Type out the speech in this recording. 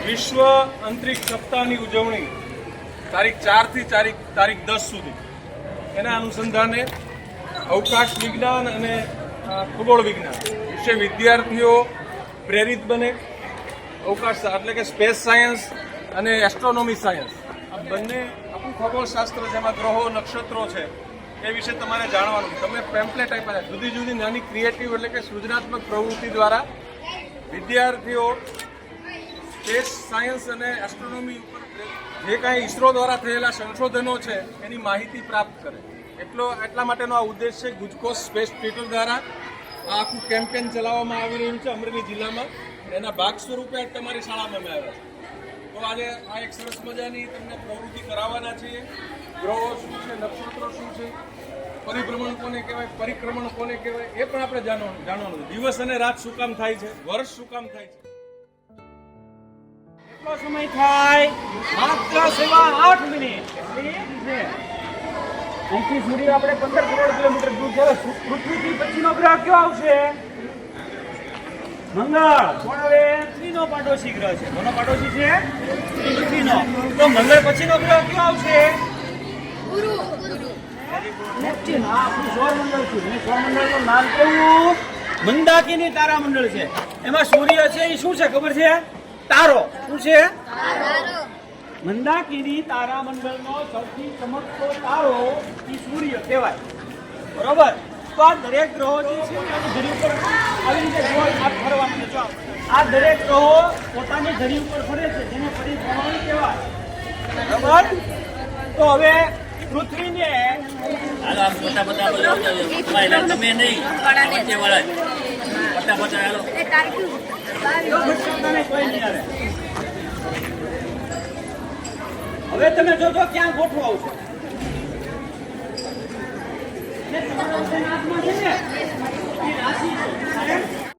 વિશ્વ અંતરિક્ષ સપ્તાહની ઉજવણી તારીખ 4 થી તારીખ 10 સુધી એના અનુસંધાને અવકાશ વિજ્ઞાન અને ખગોળ વિજ્ઞાન વિશે વિદ્યાર્થીઓ પ્રેરિત બને. અવકાશ એટલે કે સ્પેસ સાયન્સ અને એસ્ટ્રોનોમી સાયન્સ આ બંને આપણું ખગોળશાસ્ત્ર જેમાં ગ્રહો નક્ષત્રો છે એ વિશે તમારે જાણવાનું. તમે પેમ્પલેટ આપ્યા જુદી જુદી નાની ક્રિએટિવ એટલે કે સૃજનાત્મક પ્રવૃત્તિ દ્વારા વિદ્યાર્થીઓ સ્પેસ સાયન્સ અને એસ્ટ્રોનોમી ઉપર જે કાંઈ ઇસરો દ્વારા થયેલા સંશોધનો છે એની માહિતી પ્રાપ્ત કરે. એટલા માટેનો આ ઉદ્દેશ છે. ગુજકોસ સ્પેસ ટ્વિટર દ્વારા આ આખું કેમ્પેન ચલાવવામાં આવી રહ્યું છે અમરેલી જિલ્લામાં. એના ભાગ સ્વરૂપે આજ તમારી શાળામાં અમે આવ્યા છે. તો આજે આ એક સરસ મજાની તમને પ્રવૃત્તિ કરાવવાના છીએ. ગ્રહો શું છે, નક્ષત્રો શું છે, પરિભ્રમણ કોને કહેવાય, પરિક્રમણ કોને કહેવાય એ પણ આપણે જાણવાનું. દિવસ અને રાત શું કામ થાય છે, વર્ષ શું કામ થાય છે. કેટલો સમય થાય? માત્ર 8 મિનિટ. અહીંથી સૂર્ય આપણે 15 કરોડ કિલોમીટર દૂર છે. પૃથ્વીથી પછીનો ગ્રહ કયો આવશે? મંગળ. કોણ હવે? પૃથ્વીનો પાડોશી ગ્રહ છે. કોનો પાડોશી છે? પૃથ્વીનો. તો મંગળ પછીનો ગ્રહ કયો આવશે? નેપચ્યુન. આ આપણું સૌરમંડળ છે. અને સૌરમંડળનું નામ કેવું? મંદાકિની તારામંડળ છે. એમાં સૂર્ય છે એ શું છે ખબર છે? તારો. શું છે? મંદાકિની તારામંડળનો સૌથી ચમકતો તારો એ સૂર્ય કહેવાય. બરોબર? તો આ દરેક ગ્રહો જે છે ધરી ઉપર આવી રીતે ફરવા માંડે છે. આ દરેક ગ્રહો પોતાની ધરી ઉપર ફરે છે જેને પરિભ્રમણ કહેવાય. બરાબર? તો હવે પૃથ્વીને હવે તમે જોજો ક્યાં ગોઠવો આવશે.